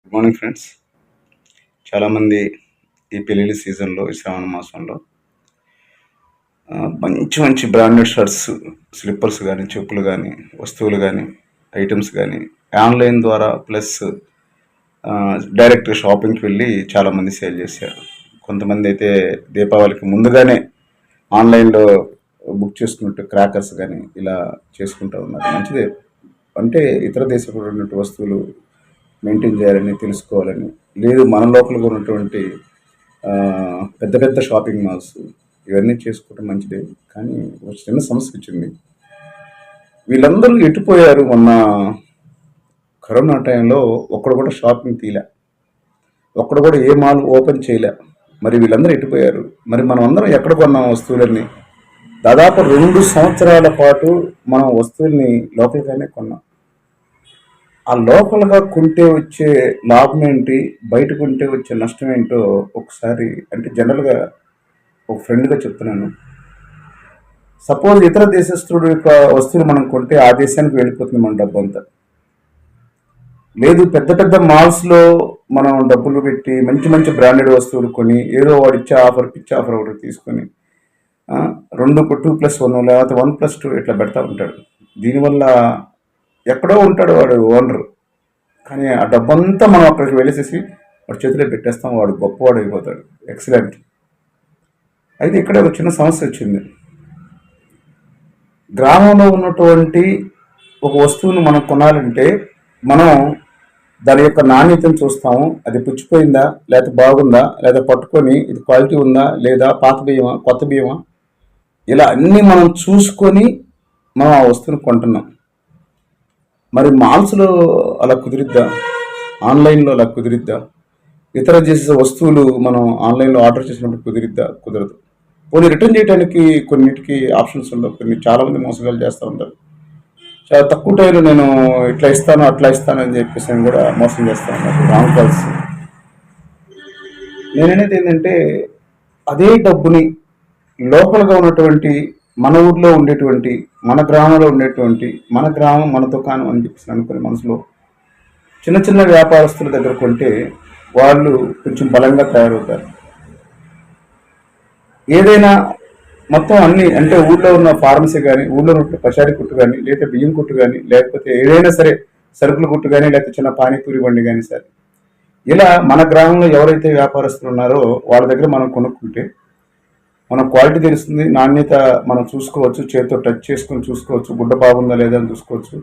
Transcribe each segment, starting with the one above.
Good morning friends. చాలామంది ఈ పెళ్ళిళ్ళ సీజన్లో, ఈ శ్రావణ మాసంలో మంచి మంచి బ్రాండెడ్ షర్ట్స్, స్లిప్పర్స్ కానీ, చెప్పులు కానీ, వస్తువులు కానీ, ఐటమ్స్ కానీ ఆన్లైన్ ద్వారా ప్లస్ డైరెక్ట్ షాపింగ్కి వెళ్ళి చాలామంది సేల్ చేశారు. కొంతమంది అయితే దీపావళికి ముందుగానే ఆన్లైన్లో బుక్ చేసుకున్నట్టు క్రాకర్స్ కానీ ఇలా చేసుకుంటూ ఉన్నారు. మంచిదే, అంటే ఇతర దేశంలో ఉన్నటువంటి వస్తువులు మెయింటైన్ చేయాలని, తెలుసుకోవాలని. లేదు మన లోకల్గా ఉన్నటువంటి పెద్ద పెద్ద షాపింగ్ మాల్స్ ఇవన్నీ చేసుకోవడం మంచిదే. కానీ ఒక చిన్న సమస్య వచ్చింది. వీళ్ళందరూ ఎటుపోయారు? మొన్న కరోనా టైంలో ఒక్కడు కూడా షాపింగ్ తీయలే, ఒక్కడు కూడా ఏ మాల్ ఓపెన్ చేయలే. మరి వీళ్ళందరూ ఎటుపోయారు? మరి మనం అందరం ఎక్కడ కొన్నాం వస్తువులన్నీ? దాదాపు 2 సంవత్సరాల పాటు మనం వస్తువుల్ని లోకల్గానే కొన్నాం. ఆ లోకల్గా కొంటే వచ్చే లాభం ఏంటి, బయట కొంటే వచ్చే నష్టం ఏంటో ఒకసారి, అంటే జనరల్గా ఒక ఫ్రెండ్గా చెప్తున్నాను. సపోజ్ ఇతర దేశస్తుడు యొక్క వస్తువులు మనం కొంటే ఆ దేశానికి వెళ్ళిపోతుంది మన డబ్బు అంతా. లేదు, పెద్ద పెద్ద మాల్స్లో మనం డబ్బులు పెట్టి మంచి మంచి బ్రాండెడ్ వస్తువులు కొని ఏదో వాడు ఇచ్చే ఆఫర్, పిచ్చి ఆఫర్ ఒకటి తీసుకొని 2+1 లేకపోతే 1+2 ఇట్లా పెడతా ఉంటాడు. దీనివల్ల ఎక్కడో ఉంటాడు వాడు ఓనర్, కానీ ఆ డబ్బంతా మనం అక్కడికి వెళ్ళేసేసి వాడి చేతిలో పెట్టేస్తాం. వాడు గొప్పవాడు అయిపోతాడు, ఎక్సలెంట్. అయితే ఇక్కడ ఒక చిన్న సమస్య వచ్చింది. గ్రామంలో ఉన్నటువంటి ఒక వస్తువును మనం కొనాలంటే మనం దాని యొక్క నాణ్యతను చూస్తాము. అది పుచ్చిపోయిందా, లేదా బాగుందా, లేదా పట్టుకొని ఇది క్వాలిటీ ఉందా, లేదా పాత బియ్యమా, కొత్త బియ్యమా, ఇలా అన్నీ మనం చూసుకొని మనం ఆ వస్తువును కొంటున్నాం. మరి మాల్స్లో అలా కుదిరిద్దా? ఆన్లైన్లో అలా కుదిరిద్దా? ఇతర చేసే వస్తువులు మనం ఆన్లైన్లో ఆర్డర్ చేసినప్పుడు కుదిరిద్దా? కుదరదు. పోనీ రిటర్న్ చేయడానికి కొన్నిటికి ఆప్షన్స్ ఉండవు. చాలామంది మోసగాలు చేస్తూ ఉంటారు. చాలా తక్కువ టైంలో నేను ఇట్లా ఇస్తాను, అట్లా ఇస్తాను అని చెప్పేసి అని కూడా మోసం చేస్తూ ఉన్నారు, రాంగ్ కాల్స్. నేననేది ఏంటంటే, అదే డబ్బుని లోకల్గా ఉన్నటువంటి మన ఊర్లో ఉండేటువంటి, మన గ్రామంలో ఉండేటువంటి, మన గ్రామం మన దుకాణం అని చెప్పేసి అనుకునే మనసులో చిన్న చిన్న వ్యాపారస్తుల దగ్గర కొంటే వాళ్ళు కొంచెం బలంగా తయారవుతారు. ఏదైనా మొత్తం అన్ని, అంటే ఊళ్ళో ఉన్న ఫార్మసీ కానీ, ఊళ్ళో ఉన్న పచారీ కొట్టు కానీ, లేకపోతే బియ్యం కొట్టు కానీ, లేకపోతే ఏదైనా సరే సరుకుల కొట్టు కానీ, లేకపోతే చిన్న పానీపూరి బండి కానీ సరే, ఇలా మన గ్రామంలో ఎవరైతే వ్యాపారస్తులు ఉన్నారో వాళ్ళ దగ్గర మనం కొనుక్కుంటే మన క్వాలిటీ తెలుస్తుంది, నాణ్యత మనం చూసుకోవచ్చు, చేతితో టచ్ చేసుకొని చూసుకోవచ్చు, గుడ్డ బాగుందా లేదా అని చూసుకోవచ్చు.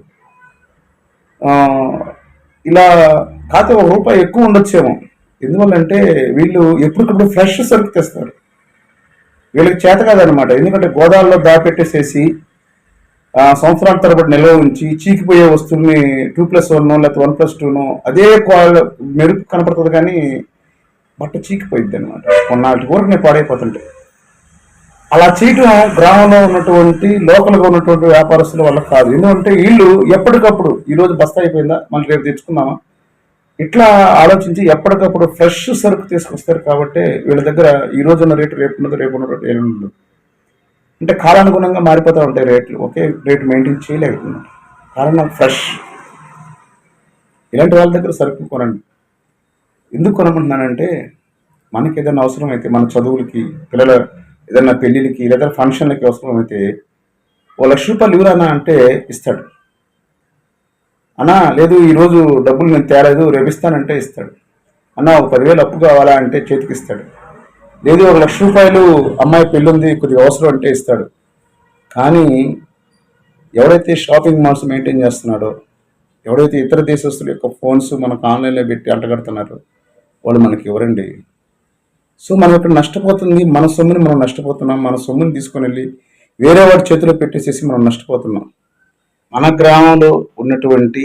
ఇలా కాకపోతే ₹1 ఎక్కువ ఉండొచ్చేమో. ఎందువల్లంటే వీళ్ళు ఎప్పటికప్పుడు ఫ్రెష్ సరుకు తెస్తారు. వీళ్ళకి చేత కాదనమాట. ఎందుకంటే గోదాల్లో దాపెట్టేసేసి సంవత్సరాల తరబడి నిల్వ ఉంచి చీకిపోయే వస్తువుల్ని 2+1 లేకపోతే 1+2 అదే మెరుపు కనపడుతుంది, కానీ బట్ట చీకిపోయిద్ది అనమాట. కొన్నాళ్ళకి వరకు నేను పాడైపోతుంటే అలా చేయటం గ్రామంలో ఉన్నటువంటి లోకల్గా ఉన్నటువంటి వ్యాపారస్తుల వల్ల కాదు. ఎందుకంటే వీళ్ళు ఎప్పటికప్పుడు ఈరోజు బస్తా అయిపోయిందా, మళ్ళీ రేపు తెచ్చుకుందామా, ఇట్లా ఆలోచించి ఎప్పటికప్పుడు ఫ్రెష్ సరుకు తీసుకొస్తారు. కాబట్టి వీళ్ళ దగ్గర ఈ రోజు ఉన్న రేటు రేపు ఉండదు, రేపు ఉన్న రేటు ఏముండదు. అంటే కాలానుగుణంగా మారిపోతూ ఉంటాయి రేట్లు, ఒకే రేటు మెయింటైన్ చేయలేకపోతున్నారు. కారణం ఫ్రెష్. ఇలాంటి వాళ్ళ దగ్గర సరుకు కొనండి. ఎందుకు కొనమంటున్నానంటే, మనకి ఏదైనా అవసరం అయితే, మన చదువులకి, పిల్లల ఏదైనా పెళ్ళిళ్ళకి లేదా ఫంక్షన్లకి అవసరమైతే ₹1,00,000 ఇవ్వరానా అంటే ఇస్తాడు. అన్నా లేదు ఈరోజు డబ్బులు నేను తేలేదు, రేపు ఇస్తానంటే ఇస్తాడు. అన్నా ఒక 10,000 అప్పు కావాలా అంటే చేతికి ఇస్తాడు. లేదు ₹1,00,000 అమ్మాయి పెళ్ళి ఉంది కొద్దిగా అవసరం అంటే ఇస్తాడు. కానీ ఎవరైతే షాపింగ్ మాల్స్ మెయింటైన్ చేస్తున్నాడో, ఎవరైతే ఇతర దేశస్తుల యొక్క ఫోన్స్ మనకు ఆన్లైన్లో పెట్టి అంటగడుతున్నారో వాళ్ళు మనకి ఎవరండి? సో మనం ఇక్కడ నష్టపోతుంది, మన సొమ్ముని మనం నష్టపోతున్నాం. మన సొమ్ముని తీసుకొని వెళ్ళి వేరే వాడి చేతిలో పెట్టేసేసి మనం నష్టపోతున్నాం. మన గ్రామంలో ఉన్నటువంటి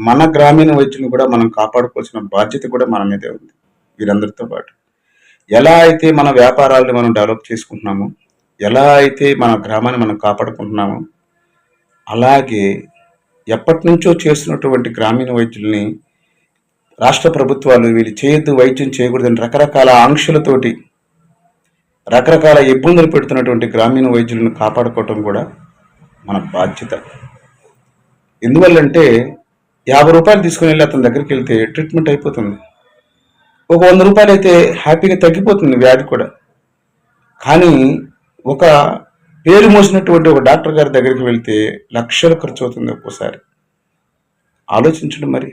మన గ్రామీణ వైద్యులను కూడా మనం కాపాడుకోవాల్సిన బాధ్యత కూడా మన మీదే ఉంది. వీరందరితో పాటు ఎలా అయితే మన వ్యాపారాలను మనం డెవలప్ చేసుకుంటున్నామో, ఎలా అయితే మన గ్రామాన్ని మనం కాపాడుకుంటున్నామో, అలాగే ఎప్పటి నుంచో చేస్తున్నటువంటి గ్రామీణ వైద్యుల్ని రాష్ట్ర ప్రభుత్వాలు వీళ్ళు చేయొద్దు, వైద్యం చేయకూడదని రకరకాల ఆంక్షలతోటి రకరకాల ఇబ్బందులు పెడుతున్నటువంటి గ్రామీణ వైద్యులను కాపాడుకోవటం కూడా మన బాధ్యత. ఎందువల్లంటే రూ. 50 తీసుకుని వెళ్ళి అతని దగ్గరికి వెళ్తే ట్రీట్మెంట్ అయిపోతుంది. ఒక రూ. 100 అయితే హ్యాపీగా తగ్గిపోతుంది వ్యాధి కూడా. కానీ ఒక పేరు మోసినటువంటి ఒక డాక్టర్ గారి దగ్గరికి వెళ్తే లక్షలు ఖర్చు అవుతుంది ఒక్కోసారి. ఆలోచించండి మరి.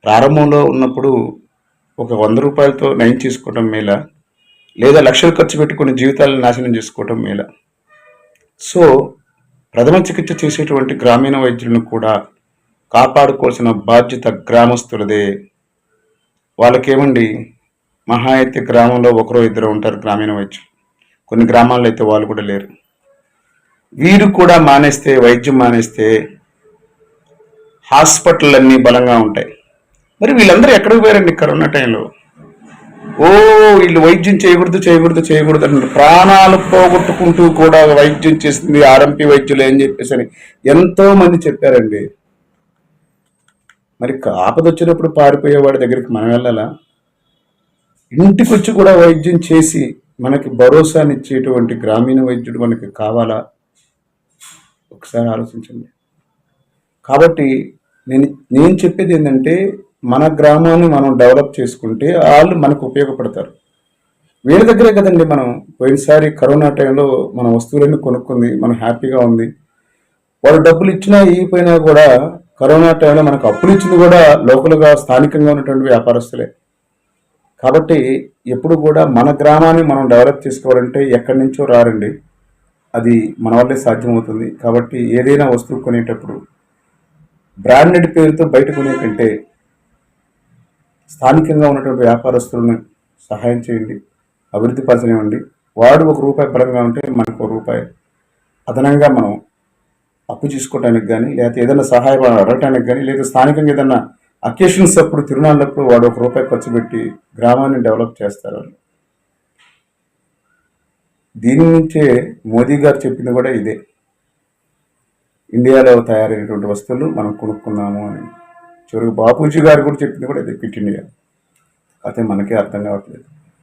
ప్రారంభంలో ఉన్నప్పుడు ఒక రూ. 100తో నయం చేసుకోవటం మేలా, లేదా లక్షలు ఖర్చు పెట్టి కొన్ని జీవితాలను నాశనం చేసుకోవటం మేలా? సో ప్రథమ చికిత్స చేసేటువంటి గ్రామీణ వైద్యులను కూడా కాపాడుకోవాల్సిన బాధ్యత గ్రామస్తులదే. వాళ్ళకేమండి, మహా అయితే గ్రామంలో ఒకరో ఇద్దరు ఉంటారు గ్రామీణ వైద్యులు. కొన్ని గ్రామాల్లో అయితే వాళ్ళు కూడా లేరు. వీరు కూడా మానేస్తే, వైద్యం మానేస్తే హాస్పిటల్ అన్నీ బలంగా ఉంటాయి. మరి వీళ్ళందరూ ఎక్కడికి పోయారండి కరోనా టైంలో? వీళ్ళు వైద్యం చేయకూడదు అంటే ప్రాణాలు పోగొట్టుకుంటూ కూడా వైద్యం చేసింది ఆర్ఎంపీ వైద్యులు అని చెప్పేసి అని ఎంతో మంది చెప్పారండి. మరి ఆపద వచ్చినప్పుడు పారిపోయే వాడి దగ్గరికి మనం వెళ్ళాలా? ఇంటికి వచ్చి కూడా వైద్యం చేసి మనకి భరోసానిచ్చేటువంటి గ్రామీణ వైద్యుడు మనకి కావాలా? ఒకసారి ఆలోచించండి. కాబట్టి నేను చెప్పేది ఏంటంటే, మన గ్రామాన్ని మనం డెవలప్ చేసుకుంటే వాళ్ళు మనకు ఉపయోగపడతారు. వీళ్ళ దగ్గరే కదండి మనం పోయినసారి కరోనా టైంలో మన వస్తువులన్నీ కొనుక్కుంది, మనం హ్యాపీగా ఉంది. వాళ్ళు డబ్బులు ఇచ్చినా ఇవ్వకపోయినా కూడా కరోనా టైంలో మనకు అప్పులు ఇచ్చింది కూడా లోకల్గా స్థానికంగా ఉన్నటువంటి వ్యాపారస్తులే. కాబట్టి ఎప్పుడు కూడా మన గ్రామాన్ని మనం డెవలప్ చేసుకోవాలంటే ఎక్కడి నుంచో రారండి, అది మన వల్లే సాధ్యమవుతుంది. కాబట్టి ఏదైనా వస్తువు కొనేటప్పుడు బ్రాండెడ్ పేరుతో బయట కొనే కంటే స్థానికంగా ఉన్నటువంటి వ్యాపారస్తులను సహాయం చేయండి, అభివృద్ధి పరచనివ్వండి. వాడు ₹1 పరంగా ఉంటే మనకు ₹1 అదనంగా మనం అప్పు చేసుకోవడానికి కానీ, లేకపోతే ఏదైనా సహాయం అడగటానికి కానీ, లేదా స్థానికంగా ఏదైనా అకేషన్స్ అప్పుడు, తిరునాళ్ళప్పుడు వాడు ₹1 ఖర్చు పెట్టి గ్రామాన్ని డెవలప్ చేస్తారు. దీని నుంచే మోదీ గారు చెప్పింది కూడా ఇదే, ఇండియాలో తయారైనటువంటి వస్తువులు మనం కొనుక్కుందాము అని. చివరికి బాపూజీ గారు కూడా చెప్పింది కూడా ఇదే, క్విట్ ఇండియా. అయితే మనకే అర్థం కావట్లేదు.